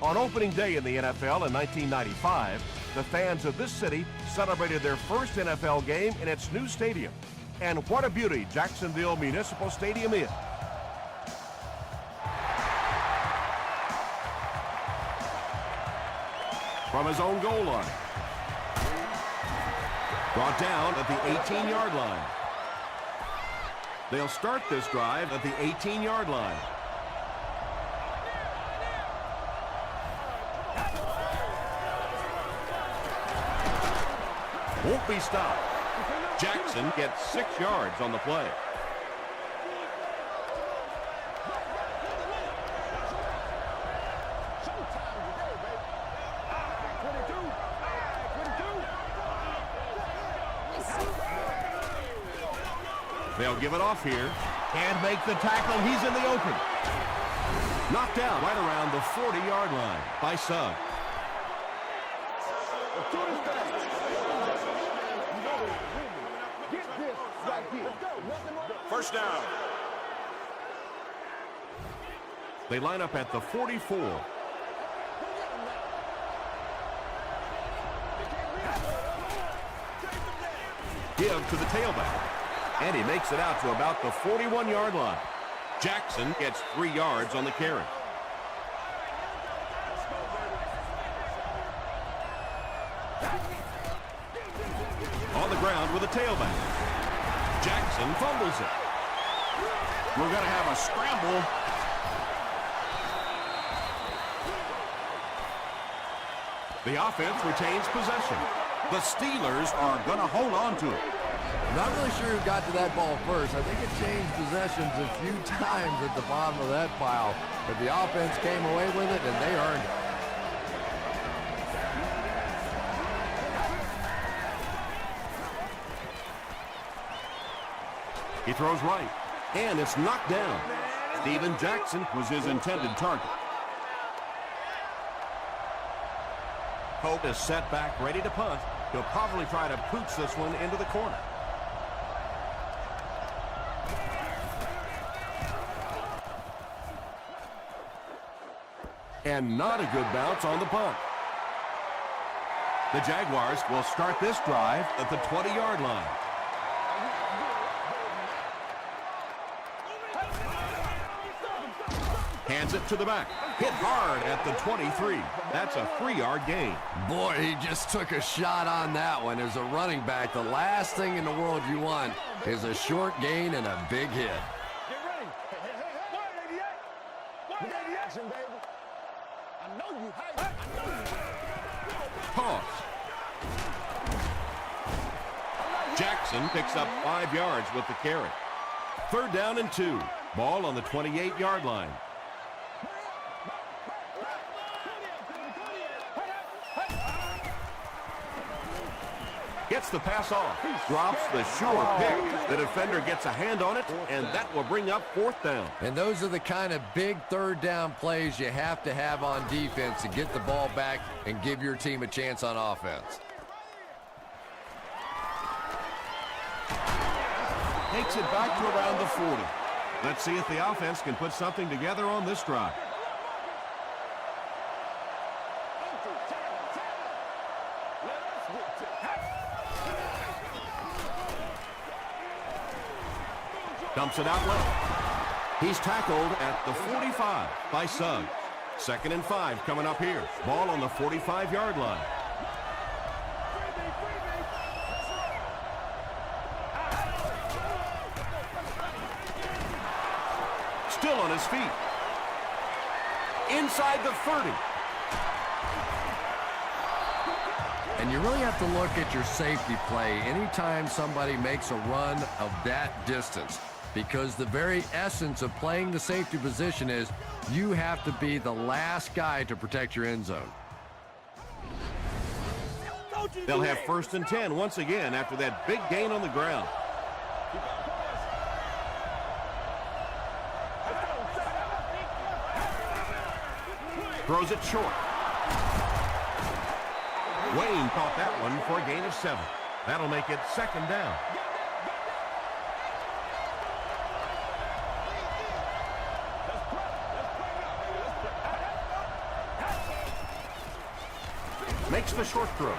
On opening day in the NFL in 1995, the fans of this city celebrated their first NFL game in its new stadium. And what a beauty Jacksonville Municipal Stadium is. From his own goal line. Brought down at the 18-yard line. They'll start this drive at the 18-yard line. Won't be stopped. Jackson gets 6 yards on the play. They'll give it off here. Can't make the tackle. He's in the open. Knocked out right around the 40-yard line by Suggs. First down. They line up at the 44. Give to the tailback. And he makes it out to about the 41-yard line. Jackson gets 3 yards on the carry. On the ground with a tailback. Jackson fumbles it. We're going to have a scramble. The offense retains possession. The Steelers are going to hold on to it. Not really sure who got to that ball first. I think it changed possessions a few times at the bottom of that pile. But the offense came away with it, and they earned it. He throws right, and it's knocked down. Steven Jackson was his intended target. Hope is set back, ready to punt. He'll probably try to pooch this one into the corner. And not a good bounce on the punt. The Jaguars will start this drive at the 20-yard line. Hands it to the back. Hit hard at the 23. That's a 3-yard gain. Boy, he just took a shot on that one. As a running back, the last thing in the world you want is a short gain and a big hit. Get ready. 188. Action, baby. I know you hate. Pause. Jackson picks up 5 yards with the carry. 3rd down and 2. Ball on the 28-yard line. Gets the pass off. Drops the sure pick. The defender gets a hand on it, and that will bring up 4th down. And those are the kind of big 3rd down plays you have to have on defense to get the ball back and give your team a chance on offense. Takes it back to around the 40. Let's see if the offense can put something together on this drive. Dumps it out left. He's tackled at the 45 by Suggs. 2nd and 5 coming up here. Ball on the 45-yard line. Still on his feet. Inside the 30. And you really have to look at your safety play anytime somebody makes a run of that distance, because the very essence of playing the safety position is you have to be the last guy to protect your end zone. They'll have 1st and 10 once again after that big gain on the ground. Throws it short. Wayne caught that one for a gain of 7. That'll make it 2nd down. makes the short throw.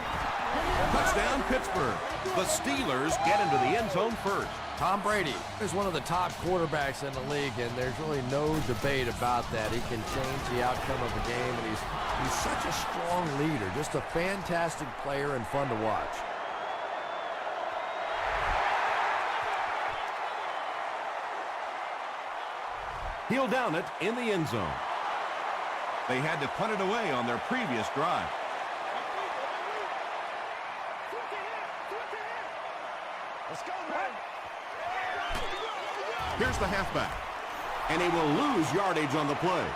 Touchdown, Pittsburgh. The Steelers get into the end zone first. Tom Brady is one of the top quarterbacks in the league, and there's really no debate about that. He can change the outcome of the game, and he's such a strong leader, just a fantastic player and fun to watch. He'll down it in the end zone. They had to punt it away on their previous drive. Let's go, man. Here's the halfback, and he will lose yardage on the play.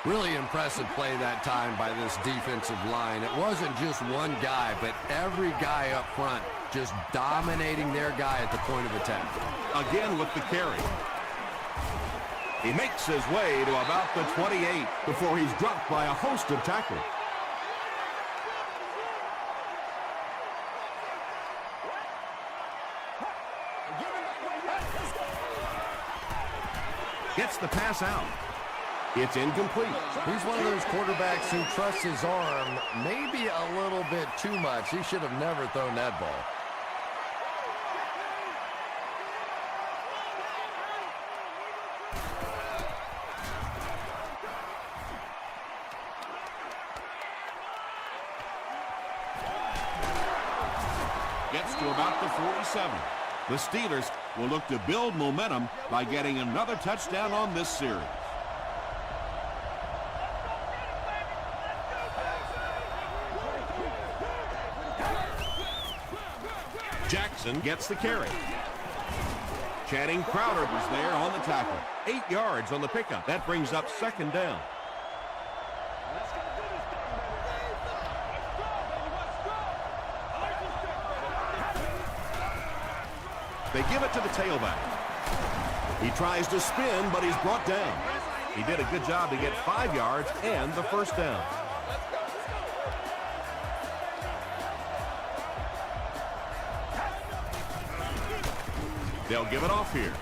Really impressive play that time by this defensive line. It wasn't just one guy, but every guy up front just dominating their guy at the point of attack. Again with the carry. He makes his way to about the 28 before he's dropped by a host of tacklers. Gets the pass out. It's incomplete. He's one of those quarterbacks who trusts his arm maybe a little bit too much. He should have never thrown that ball. Gets to about the 47. The Steelers will look to build momentum by getting another touchdown on this series. Jackson gets the carry. Channing Crowder was there on the tackle. 8 yards on the pickup. That brings up second down. They give it to the tailback. He tries to spin, but he's brought down. He did a good job to get 5 yards and the first down. They'll give it off here.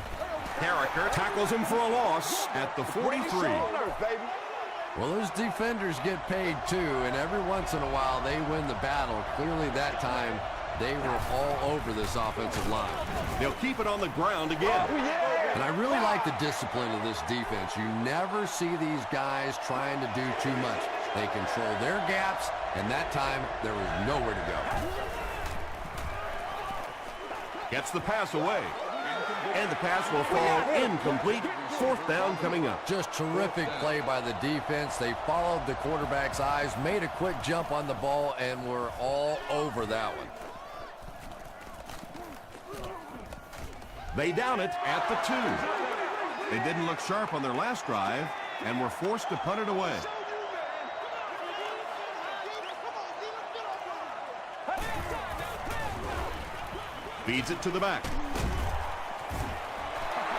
Carricker tackles him for a loss at the 43. Well, those defenders get paid too, and every once in a while they win the battle. Clearly that time they were all over this offensive line. They'll keep it on the ground again. And I really like the discipline of this defense. You never see these guys trying to do too much. They control their gaps, and that time there was nowhere to go. Gets the pass away. And the pass will fall incomplete. Fourth down coming up. Just terrific play by the defense. They followed the quarterback's eyes, made a quick jump on the ball, and were all over that one. They down it at the 2. They didn't look sharp on their last drive and were forced to punt it away. Feeds it to the back.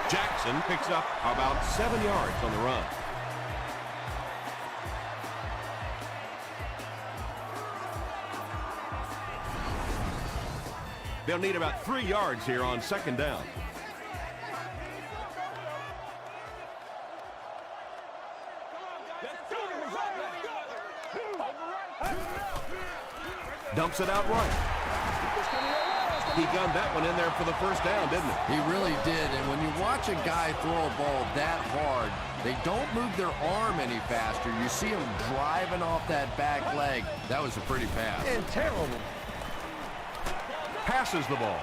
Jackson picks up about 7 yards on the run. They'll need about 3 yards here on second down. Dumps it out right. He gunned that one in there for the first down, didn't he? He really did, and when you watch a guy throw a ball that hard, they don't move their arm any faster. You see him driving off that back leg. That was a pretty pass. And terrible. Passes the ball.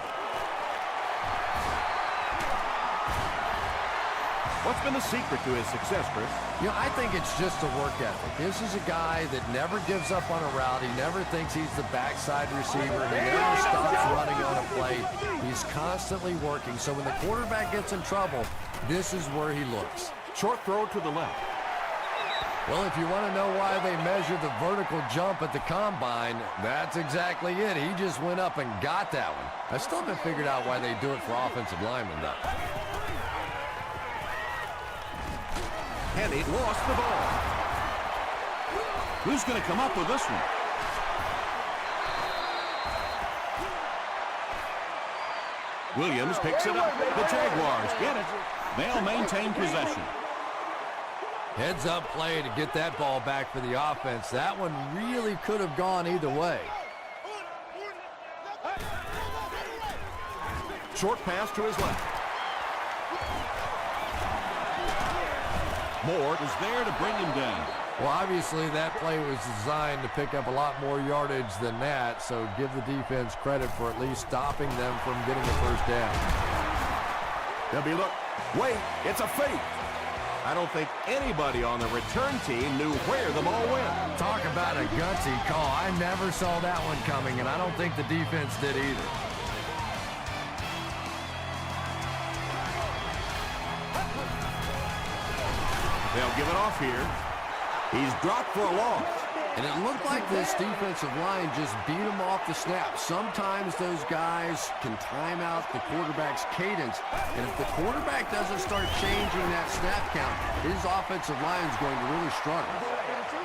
What's been the secret to his success, Chris? You know, I think it's just a work ethic. This is a guy that never gives up on a route. He never thinks he's the backside receiver. He never stops running on a play. He's constantly working. So when the quarterback gets in trouble, this is where he looks. Short throw to the left. Well, if you want to know why they measure the vertical jump at the combine, that's exactly it. He just went up and got that one. I still haven't figured out why they do it for offensive linemen, though. And he lost the ball. Who's going to come up with this one? Williams picks it up. The Jaguars get it. They'll maintain possession. Heads-up play to get that ball back for the offense. That one really could have gone either way. Short pass to his left. Moore is there to bring him down. Well, obviously that play was designed to pick up a lot more yardage than that, so give the defense credit for at least stopping them from getting a first down. They'll be look. Wait, it's a fake. I don't think anybody on the return team knew where the ball went. Talk about a gutsy call. I never saw that one coming, and I don't think the defense did either. They'll give it off here. He's dropped for a loss. And it looked like this defensive line just beat him off the snap. Sometimes those guys can time out the quarterback's cadence. And if the quarterback doesn't start changing that snap count, his offensive line is going to really struggle.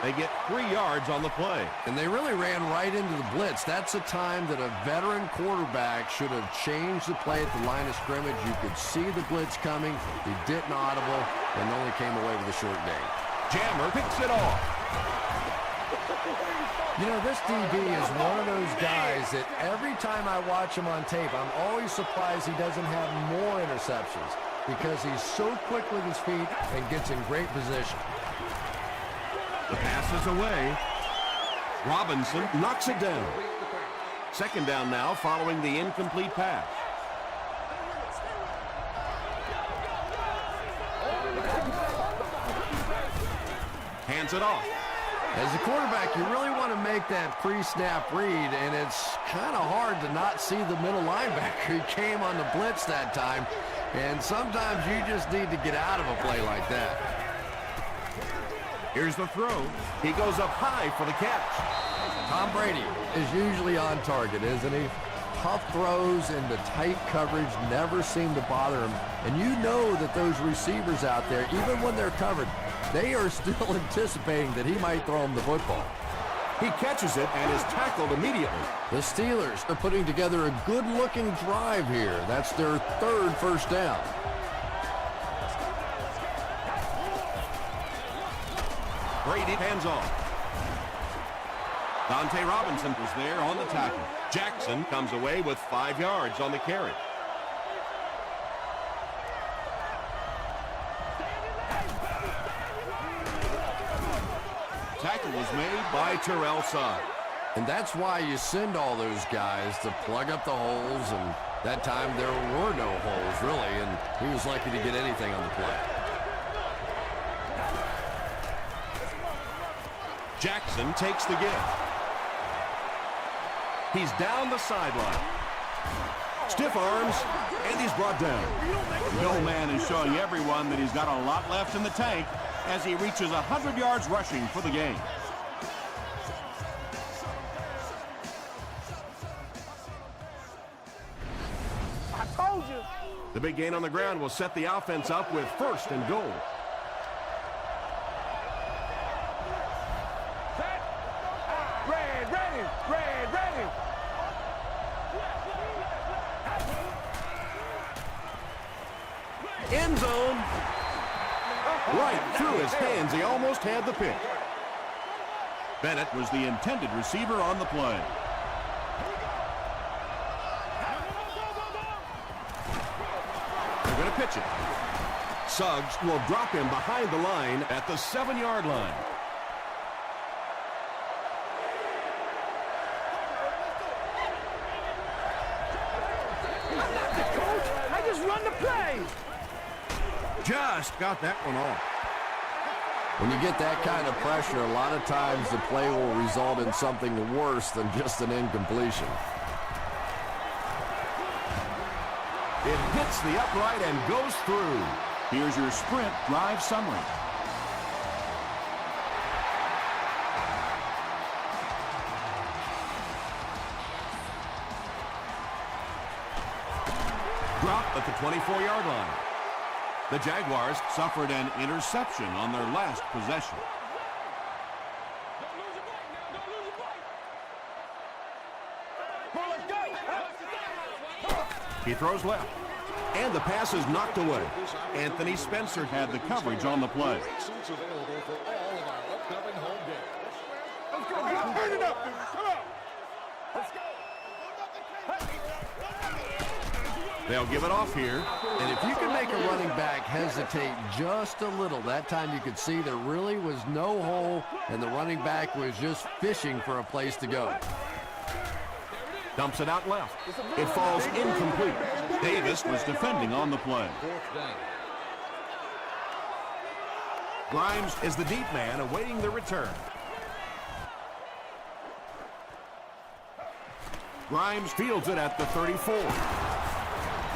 They get 3 yards on the play. And they really ran right into the blitz. That's a time that a veteran quarterback should have changed the play at the line of scrimmage. You could see the blitz coming. He didn't audible and only came away with a short gain. Jammer picks it off. You know, this DB is one of those guys that every time I watch him on tape, I'm always surprised he doesn't have more interceptions because he's so quick with his feet and gets in great position. The pass is away. Robinson knocks it down. Second down now following the incomplete pass. Hands it off. As a quarterback, you really want to make that pre-snap read, and it's kind of hard to not see the middle linebacker. He came on the blitz that time, and sometimes you just need to get out of a play like that. Here's the throw. He goes up high for the catch. Tom Brady is usually on target, isn't he? Tough throws into tight coverage never seem to bother him. And you know that those receivers out there, even when they're covered, they are still anticipating that he might throw him the football. He catches it and is tackled immediately. The Steelers are putting together a good-looking drive here. That's their 3rd first down. Brady hands off. Dante Robinson was there on the tackle. Jackson comes away with 5 yards on the carry. Tackle was made by Terrell Suggs. And that's why you send all those guys to plug up the holes, and that time there were no holes, really, and he was lucky to get anything on the play. Jackson takes the give. He's down the sideline. Stiff arms, and he's brought down. Bill Man is showing everyone that he's got a lot left in the tank as he reaches 100 yards rushing for the game. I told you. The big gain on the ground will set the offense up with 1st and goal. Red, ready, red, ready. End zone. Right through his hands. He almost had the pick. Bennett was the intended receiver on the play. They're going to pitch it. Suggs will drop him behind the line at the 7-yard line. I just run the play. Just got that one off. When you get that kind of pressure, a lot of times the play will result in something worse than just an incompletion. It hits the upright and goes through. Here's your sprint drive summary. Dropped at the 24-yard line. The Jaguars suffered an interception on their last possession. He throws left. And the pass is knocked away. Anthony Spencer had the coverage on the play. Turn it up, dude. Come on. Let's go. They'll give it off here. And if you can make a running back hesitate just a little, that time you could see there really was no hole, and the running back was just fishing for a place to go. Dumps it out left. It falls incomplete. Davis was defending on the play. Grimes is the deep man awaiting the return. Grimes fields it at the 34.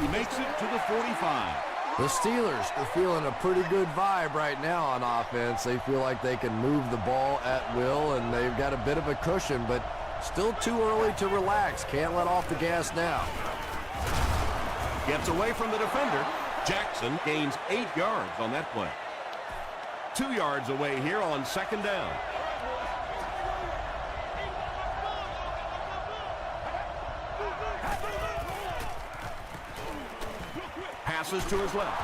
He makes it to the 45. The Steelers are feeling a pretty good vibe right now on offense. They feel like they can move the ball at will, and they've got a bit of a cushion, but still too early to relax. Can't let off the gas now. Gets away from the defender. Jackson gains 8 yards on that play. 2 yards away here on second down. Passes to his left.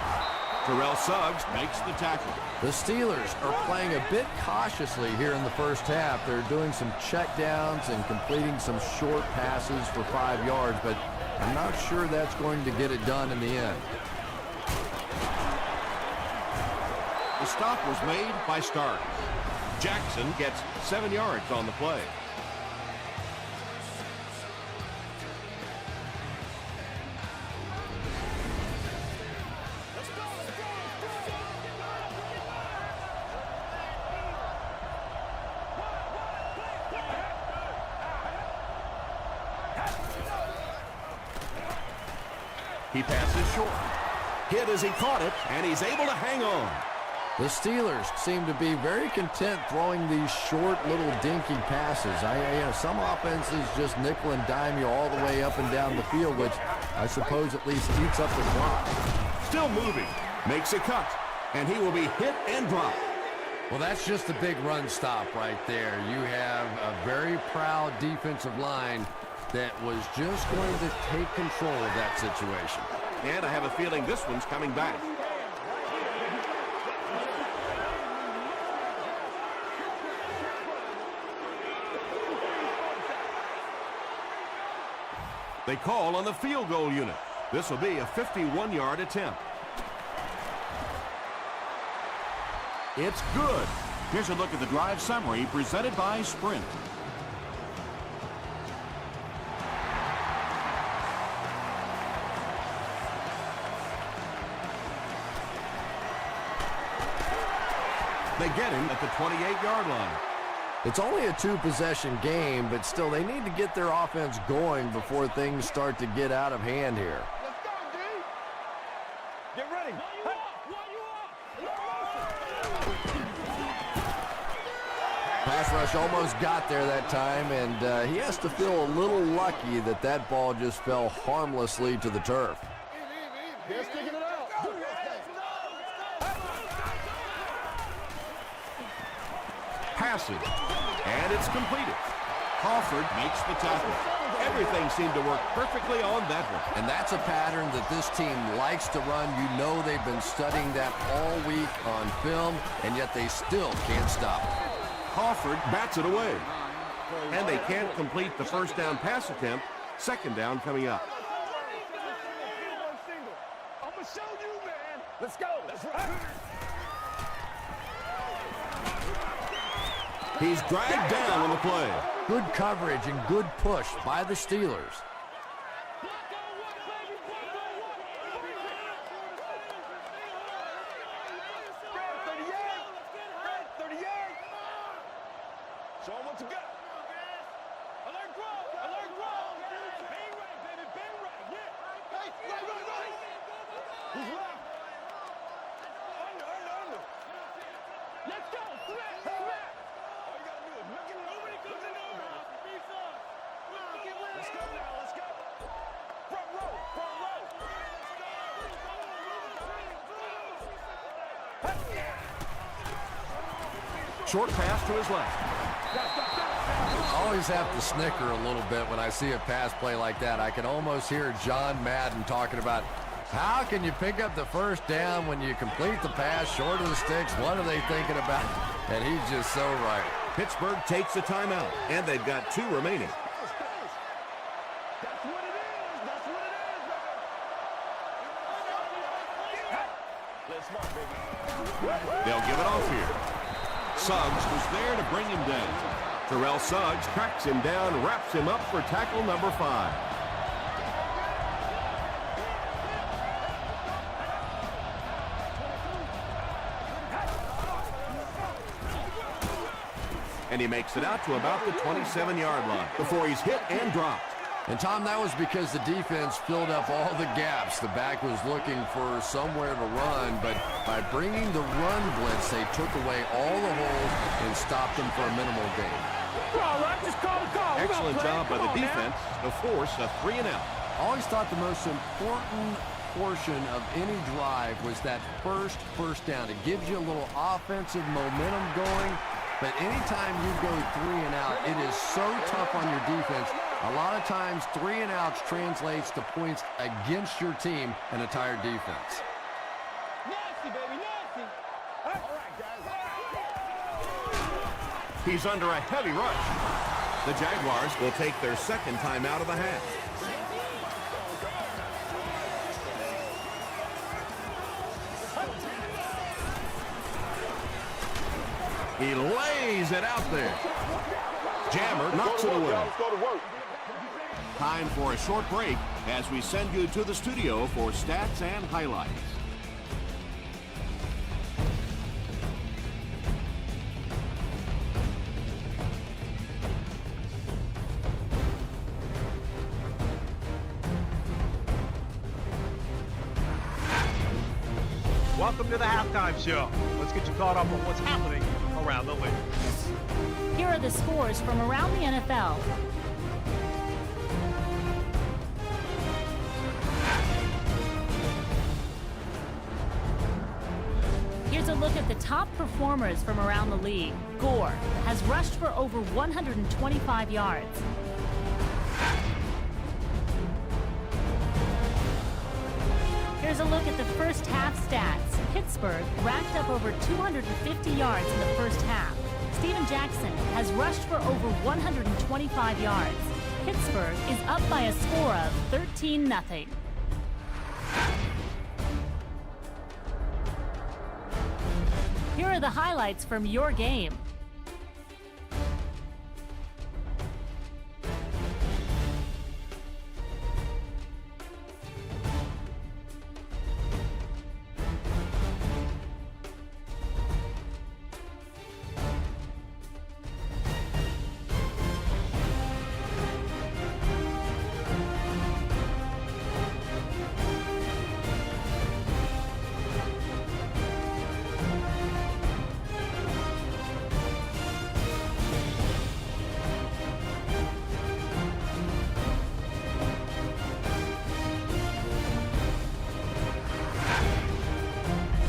Terrell Suggs makes the tackle. The Steelers are playing a bit cautiously here in the first half. They're doing some checkdowns and completing some short passes for 5 yards, but I'm not sure that's going to get it done in the end. The stop was made by Stark. Jackson gets 7 yards on the play. He passes short. Hit as he caught it, and he's able to hang on. The Steelers seem to be very content throwing these short little dinky passes. Some offenses just nickel and dime you all the way up and down the field, which I suppose at least eats up the clock. Still moving. Makes a cut, and he will be hit and dropped. Well, that's just a big run stop right there. You have a very proud defensive line that was just going to take control of that situation. And I have a feeling this one's coming back. They call on the field goal unit. This will be a 51-yard attempt. It's good. Here's a look at the drive summary presented by Sprint. They get him at the 28-yard line. It's only a 2-possession game, but still they need to get their offense going before things start to get out of hand here. Let's go, D. Get ready. Pass rush almost got there that time, and he has to feel a little lucky that that ball just fell harmlessly to the turf. They're sticking it out. Passes, and it's completed. Crawford makes the tackle. Everything seemed to work perfectly on that one. And that's a pattern that this team likes to run. You know they've been studying that all week on film, and yet they still can't stop it. Crawford bats it away. And they can't complete the first down pass attempt. Second down coming up. I'm going to show you, man. Let's go. That's right. He's dragged down on the play. Good coverage and good push by the Steelers. Show him what you got. Alert grow. Alert grow. Bang right, baby. Bang right. Yeah. Hey, right. Who's left? Under. Let's go. Smack. All you got to do is look at nobody comes in over. Let's go now. Let's go. Front row. Short pass to his left. I always have to snicker a little bit when I see a pass play like that. I can almost hear John Madden talking about How can you pick up the first down when you complete the pass short of the sticks? What are they thinking about? And he's just so right. Pittsburgh takes a timeout, and they've got 2 remaining. That's what it is. That's what it is, baby. Let's mark, baby. They'll give it off here. Suggs was there to bring him down. Terrell Suggs tracks him down, wraps him up for tackle number 5. And he makes it out to about the 27-yard line before he's hit and dropped. And, Tom, that was because the defense filled up all the gaps. The back was looking for somewhere to run, but by bringing the run blitz, they took away all the holes and stopped them for a minimal gain. All right, just call the call. Excellent job by the defense to force a 3-and-out. I always thought the most important portion of any drive was that first down. It gives you a little offensive momentum going, but anytime you go 3-and-out, it is so tough on your defense. A lot of times, 3-and-outs translates to points against your team and a tired defense. Nasty, baby, nasty. All right, guys. He's under a heavy rush. The Jaguars will take their second time out of the half. He lays it out there. Jammer knocks it away. Time for a short break as we send you to the studio for stats and highlights. Welcome to the halftime show. Let's get you caught up on what's happening around the league. Here are the scores from around the NFL. Here's a look at the top performers from around the league. Gore has rushed for over 125 yards. Here's a look at the first half stats. Pittsburgh racked up over 250 yards in the first half. Steven Jackson has rushed for over 125 yards. Pittsburgh is up by a score of 13-0. Here are the highlights from your game.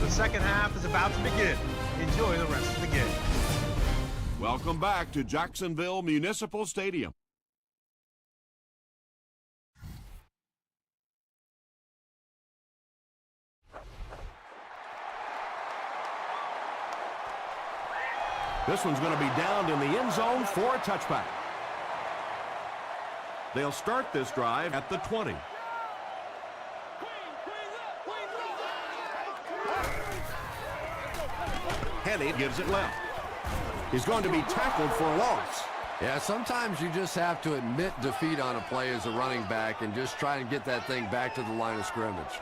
The second half is about to begin. Enjoy the rest of the game. Welcome back to Jacksonville Municipal Stadium. This one's going to be downed in the end zone for a touchback. They'll start this drive at the 20. Henny gives it left. He's going to be tackled for a loss. Yeah, sometimes you just have to admit defeat on a play as a running back and just try and get that thing back to the line of scrimmage.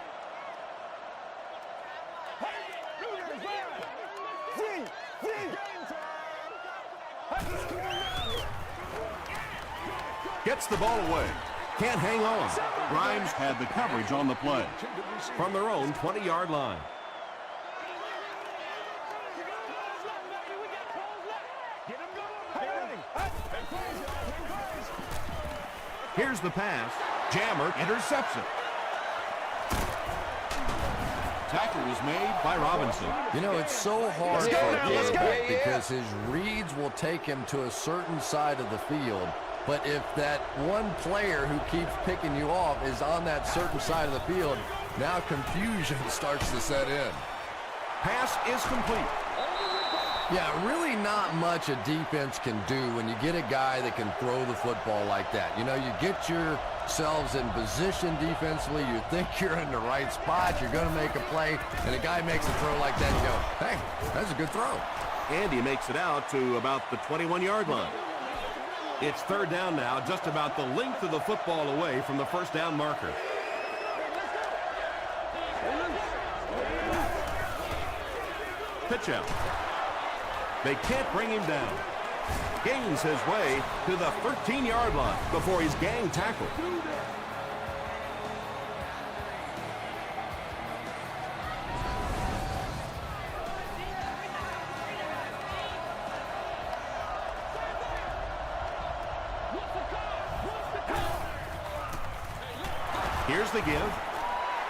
Gets the ball away. Can't hang on. Grimes had the coverage on the play. From their own 20-yard line. Here's the pass. Jammer intercepts it. Tackle was made by Robinson. You know, it's so hard for a quarterback because his reads will take him to a certain side of the field. But if that one player who keeps picking you off is on that certain side of the field, Now confusion starts to set in. Pass is complete. Yeah, really not much a defense can do when you get a guy that can throw the football like that. You know, you get yourselves in position defensively. You think you're in the right spot. You're going to make a play, and a guy makes a throw like that, you go, hey, that's a good throw. And he makes it out to about the 21-yard line. It's third down now, just about the length of the football away from the first down marker. Pitch out. They can't bring him down. Gains his way to the 13-yard line before he's gang tackled. Here's the give.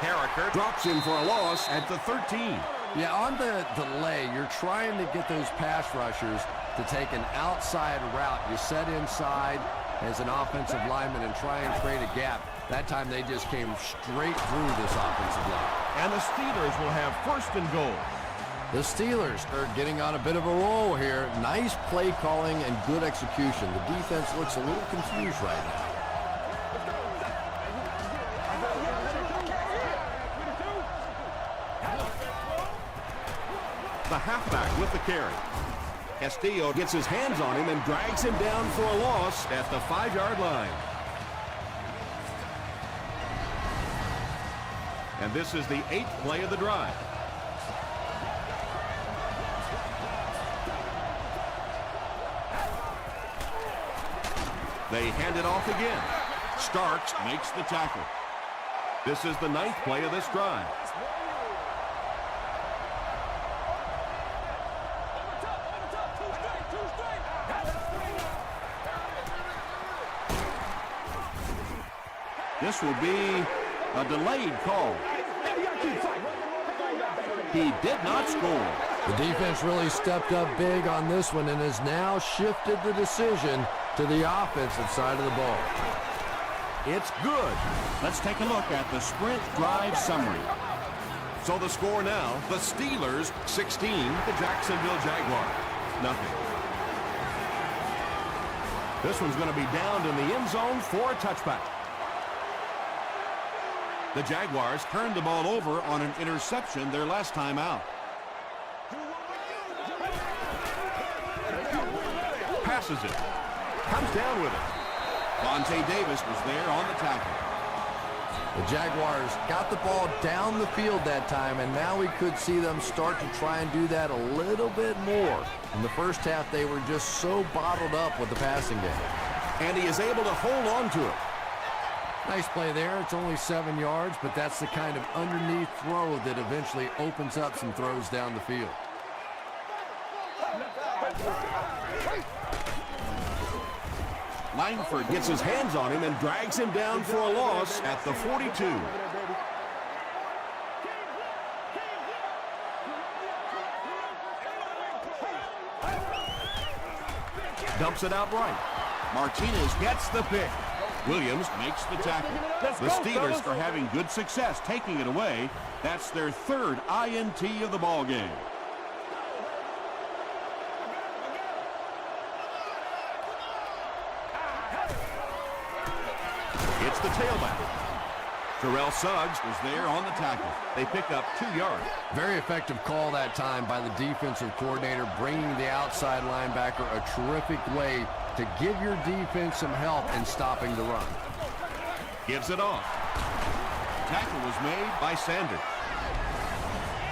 Harriker drops him for a loss at the 13. Yeah, on the delay, you're trying to get those pass rushers to take an outside route. You set inside as an offensive lineman and try and create a gap. That time they just came straight through this offensive line. And the Steelers will have first and goal. The Steelers are getting on a bit of a roll here. Nice play calling and good execution. The defense looks a little confused right now. The halfback with the carry. Castillo gets his hands on him and drags him down for a loss at the 5-yard line. And this is the 8th play of the drive. They hand it off again. Starks makes the tackle. This is the 9th play of this drive. This will be a delayed call. He did not score. The defense really stepped up big on this one and has now shifted the decision to the offensive side of the ball. It's good. Let's take a look at the sprint drive summary. So the score now, the Steelers 16, the Jacksonville Jaguars nothing. This one's going to be downed in the end zone for a touchback. The Jaguars turned the ball over on an interception their last time out. Passes it. Comes down with it. Vontae Davis was there on the tackle. The Jaguars got the ball down the field that time, and now we could see them start to try and do that a little bit more. In the first half, they were just so bottled up with the passing game. And he is able to hold on to it. Nice play there. It's only 7 yards, but that's the kind of underneath throw that eventually opens up some throws down the field. Langford gets his hands on him and drags him down for a loss at the 42. Dumps it out right. Martinez Gets the pick. Williams makes the tackle. The Steelers are having good success taking it away. That's their third INT of the ball game. It's the tailback. Terrell Suggs was there on the tackle. They pick up 2 yards. Very effective call that time by the defensive coordinator, bringing the outside linebacker a terrific way to give your defense some help in stopping the run. Gives it off. Tackle was made by Sanders.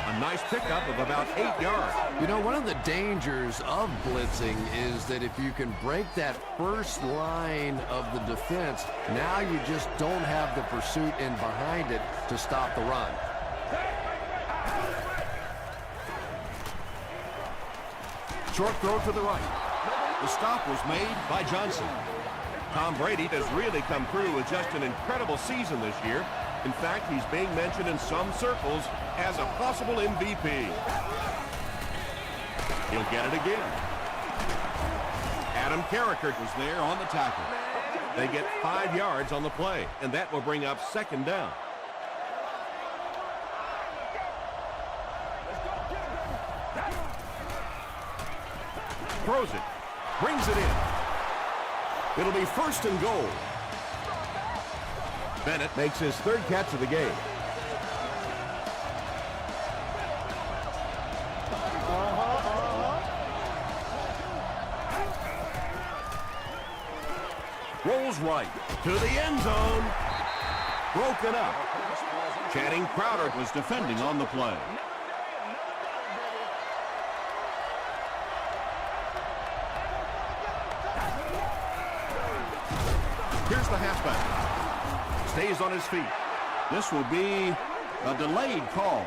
A nice pickup of about 8 yards. You know, one of the dangers of blitzing is that if you can break that first line of the defense, now you just don't have the pursuit in behind it to stop the run. Short throw to the right. The stop was made by Johnson. Tom Brady has really come through with just an incredible season this year. In fact, he's being mentioned in some circles as a possible MVP. He'll get it again. Adam Carricker was there on the tackle. They get 5 yards on the play, and that will bring up second down. throws it. Brings it in. It'll be 1st and goal. Bennett makes his 3rd catch of the game. Rolls right to the end zone. Broken up. Channing Crowder Was defending on the play. Here's the halfback. Stays on his feet. This will be a delayed call.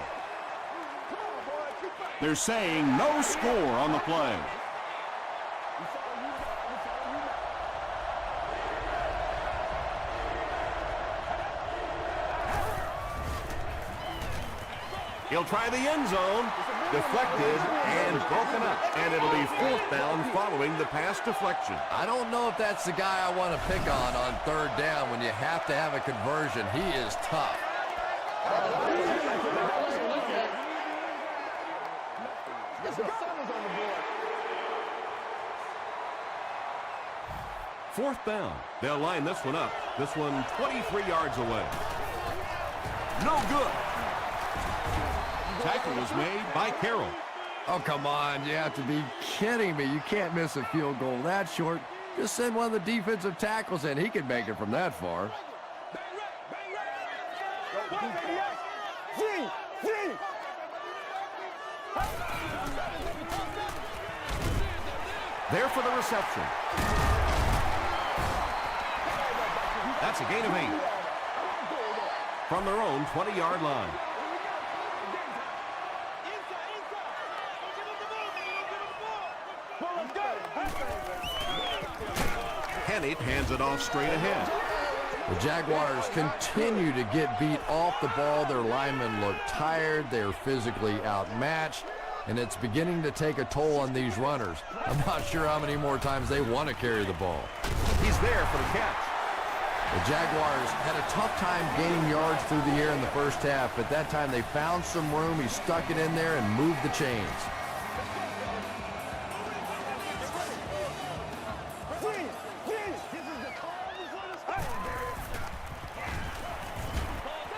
They're saying no score on the play. He'll try the end zone. Deflected and broken up. And it'll be 4th down following the pass deflection. I don't know if that's the guy I want to pick on 3rd down when you have to have a conversion. He is tough. Fourth down. They'll line this one up. This one 23 yards away. No good. Tackle was made by Carroll. Oh, come on. You have to be kidding me. You can't miss a field goal that short. Just send one of the defensive tackles in. He can make it from that far. There for the reception. That's a gain of 8. From their own 20-yard line. Kenneth hands it off straight ahead. The Jaguars continue to get beat off the ball. Their linemen look tired. They're physically outmatched. And it's beginning to take a toll on these runners. I'm not sure how many more times they want to carry the ball. He's there for the catch. The Jaguars had a tough time gaining yards through the air in the first half, but that time they found some room. He stuck it in there and moved the chains.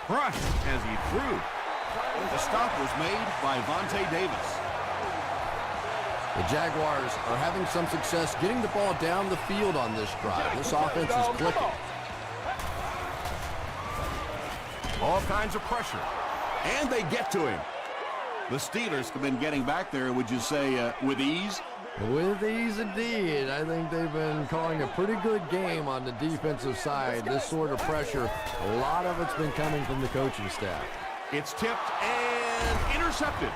Rush as he threw. The stop was made by Vontae Davis. The Jaguars are having some success getting the ball down the field on this drive. This offense is clicking. All kinds of pressure. And they get to him. The Steelers have been getting back there, would you say, with ease? With ease indeed. I think they've been calling a pretty good game on the defensive side. This sort of pressure, a lot of it's been coming from the coaching staff. It's tipped and intercepted.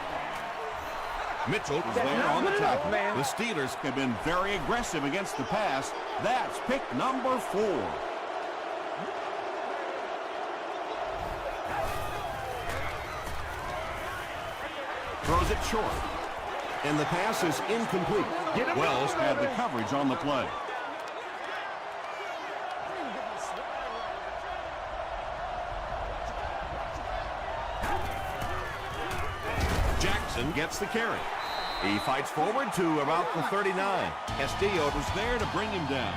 Mitchell is there on the tackle. The Steelers have been very aggressive against the pass. That's pick number 4. Throws it short. And the pass is incomplete. Wells had the coverage on the play. Jackson gets the carry. He fights forward to about the 39. Castillo was there to bring him down.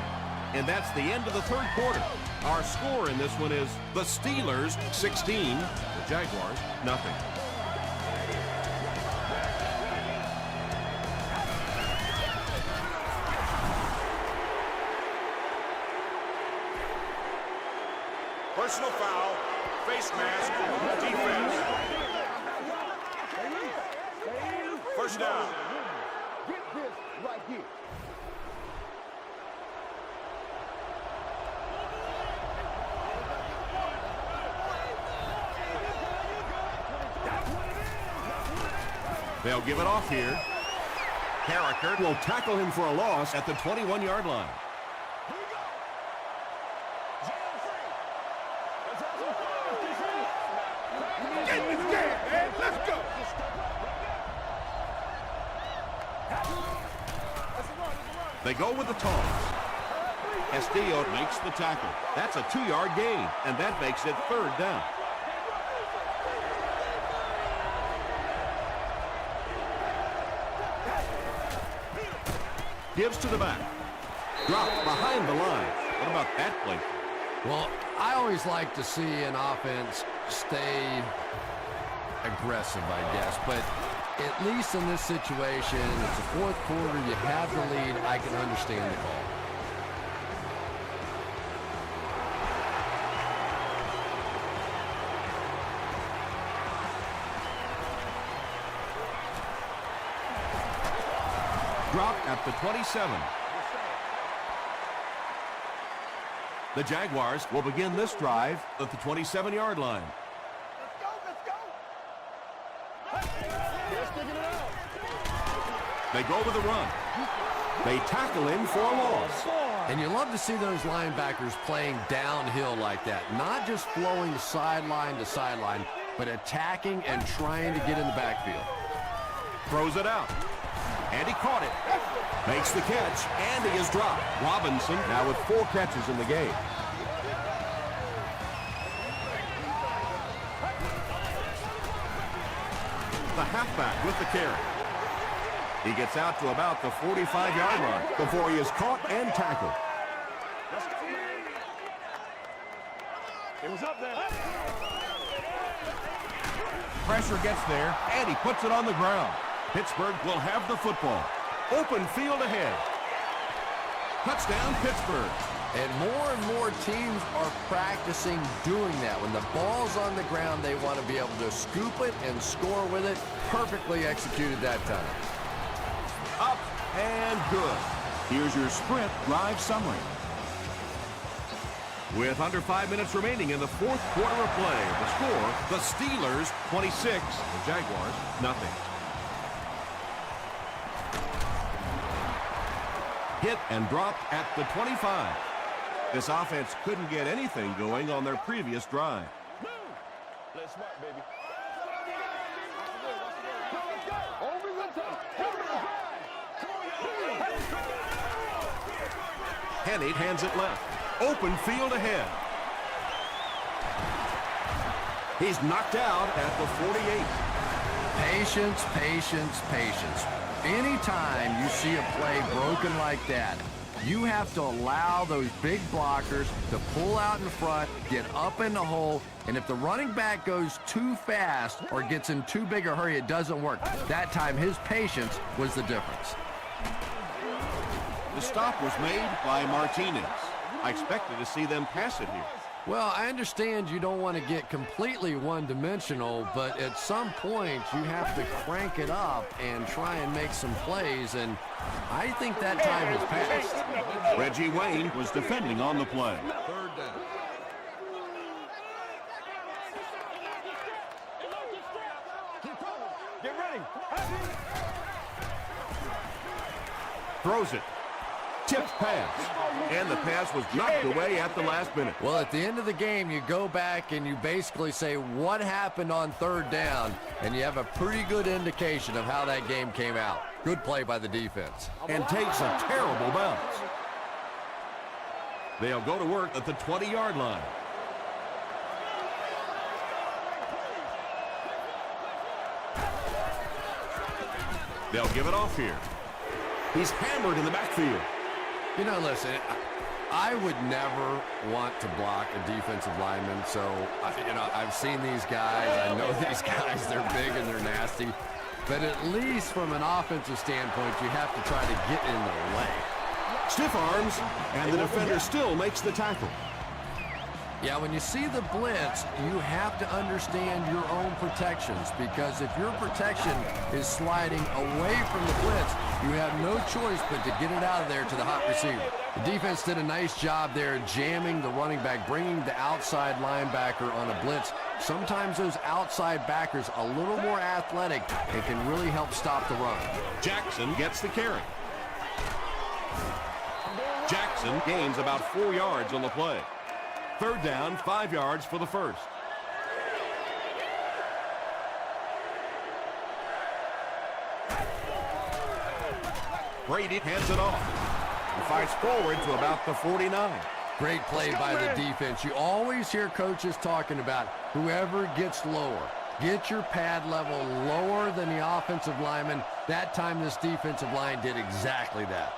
And that's the end of the third quarter. Our score in this one is the Steelers 16, the Jaguars nothing. Personal foul, face mask, defense. First down. Get this right here. They'll give it off here. Carricker will tackle him for a loss at the 21-yard line. They go with the toss. Castillo makes the tackle. That's a 2-yard gain, and that makes it third down. Gives to the back. Dropped behind the line. What about that play? Well, I always like to see an offense stay aggressive, I guess. But at least in this situation, it's the fourth quarter, you have the lead, I can understand the call. Dropped at the 27. The Jaguars will begin this drive at the 27-yard line. They go with a run. They tackle him for a loss. And you love to see those linebackers playing downhill like that. Not just flowing sideline to sideline, but attacking and trying to get in the backfield. Throws it out. And he caught it. Makes the catch, and he is dropped. Robinson now with 4 catches in the game. The halfback with the carry. He gets out to about the 45-yard line before he is caught and tackled. It was up there. Pressure gets there, and he puts it on the ground. Pittsburgh will have the football. Open field ahead. Touchdown, Pittsburgh. And more teams are practicing doing that. When the ball's on the ground, they want to be able to scoop it and score with it. Perfectly executed that time. Up and good. Here's your sprint drive summary. With under 5 minutes remaining in the fourth quarter of play, the score, the Steelers 26, the Jaguars nothing. Hit and dropped at the 25. This offense couldn't get anything going on their previous drive. Let's smart, baby. Hennig hands it left. Open field ahead. He's knocked out at the 48. Patience, patience, patience. Anytime you see a play broken like that, you have to allow those big blockers to pull out in front, get up in the hole, and if the running back goes too fast or gets in too big a hurry, it doesn't work. That time, his patience was the difference. The stop was made by Martinez. I expected to see them pass it here. Well, I understand you don't want to get completely one-dimensional, but at some point you have to crank it up and try and make some plays, and I think that time has passed. Reggie Wayne was defending on the play. Third down. Get ready. Throws it. Tipped pass. And the pass was knocked away at the last minute. Well, at the end of the game, you go back and you basically say what happened on third down, and you have a pretty good indication of how that game came out. Good play by the defense. And takes a terrible bounce. They'll go to work at the 20-yard line. They'll give it off here. He's hammered in the backfield. You know, listen, I would never want to block a defensive lineman, so, I've seen these guys. I know these guys. They're big and they're nasty. But at least from an offensive standpoint, you have to try to get in their way. Stiff arms, and the defender still makes the tackle. Yeah, when you see the blitz, you have to understand your own protections, because if your protection is sliding away from the blitz, you have no choice but to get it out of there to the hot receiver. The defense did a nice job there jamming the running back, bringing the outside linebacker on a blitz. Sometimes those outside backers a little more athletic and can really help stop the run. Jackson gets the carry. Jackson gains about 4 yards on the play. Third down, 5 yards for the first. Brady hands it off. He fights forward to about the 49. Great play by the defense. You always hear coaches talking about whoever gets lower. Get your pad level lower than the offensive lineman. That time this defensive line did exactly that.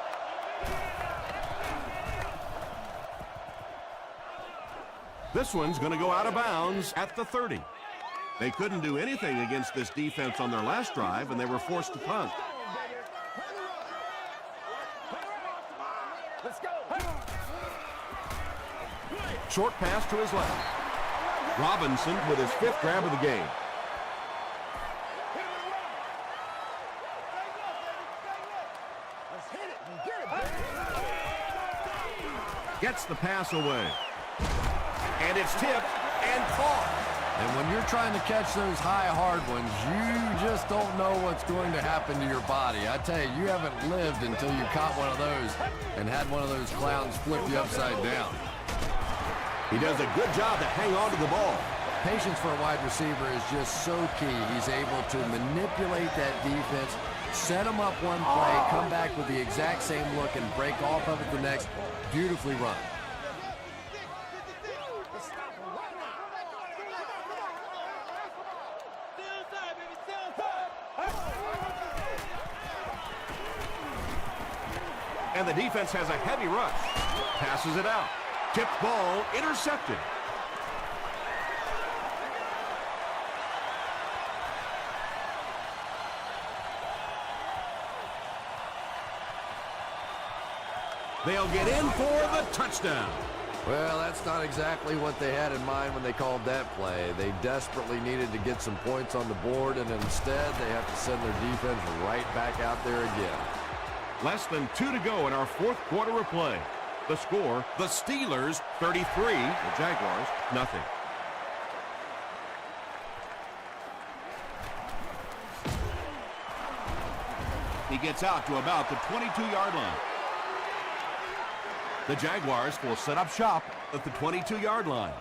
This one's going to go out of bounds at the 30. They couldn't do anything against this defense on their last drive, and they were forced to punt. Let's go. Short pass to his left. Robinson with his 5th grab of the game. Let's hit it and get it. Gets the pass away. And it's tipped and caught. And when you're trying to catch those high, hard ones, you just don't know what's going to happen to your body. I tell you, you haven't lived until you caught one of those and had one of those clowns flip you upside down. He does a good job to hang on to the ball. Patience for a wide receiver is just so key. He's able to manipulate that defense, set them up one play, come back with the exact same look, and break off of it the next. Beautifully run. And the defense has a heavy rush. Passes it out. Tipped ball, intercepted. They'll get in for the touchdown. Well, that's not exactly what they had in mind when they called that play. They desperately needed to get some points on the board, and instead they have to send their defense right back out there again. Less than 2 to go in our 4th quarter of play. The score, the Steelers 33, the Jaguars nothing. He gets out to about the 22-yard line. The Jaguars will set up shop at the 22-yard line.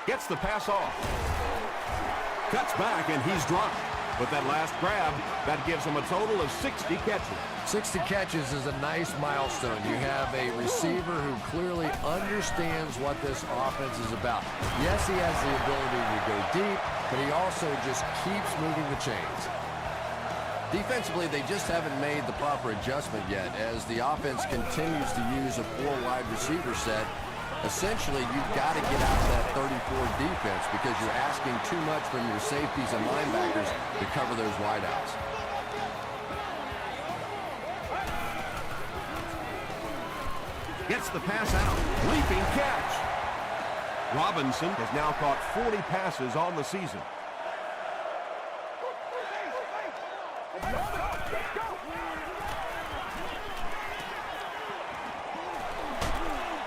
Gets the pass off. Cuts back, and he's dropped. With that last grab, that gives him a total of 60 catches. 60 catches is a nice milestone. You have a receiver who clearly understands what this offense is about. Yes, he has the ability to go deep, but he also just keeps moving the chains. Defensively, they just haven't made the proper adjustment yet as the offense continues to use a 4-wide receiver set. Essentially, you've got to get out of that 34 defense because you're asking too much from your safeties and linebackers to cover those wideouts. Gets the pass out. Leaping catch. Robinson has now caught 40 passes on the season.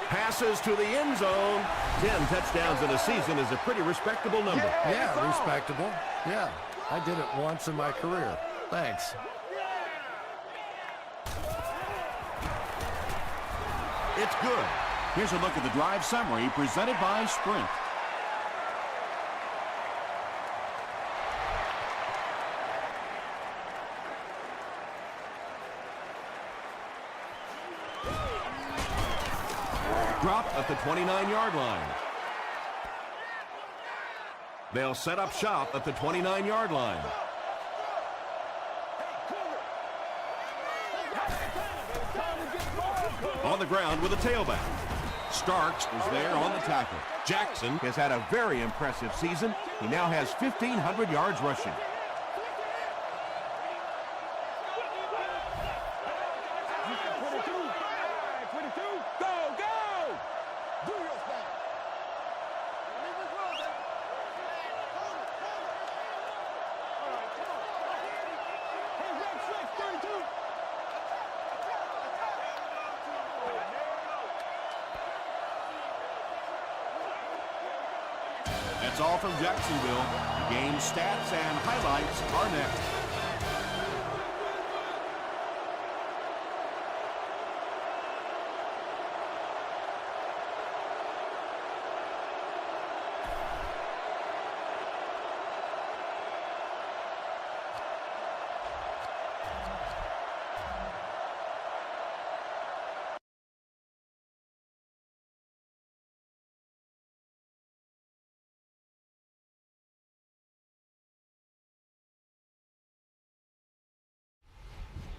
Passes to the end zone. 10 touchdowns in a season is a pretty respectable number. Yeah, respectable. Yeah, I did it once in my career. Thanks. It's good. Here's a look at the drive summary presented by Sprint. Drop at the 29-yard line. They'll set up shop at the 29-yard line. On the ground with a tailback. Starks is there on the tackle. Jackson has had a very impressive season. He now has 1,500 yards rushing. That's all from Jacksonville. The game stats and highlights are next.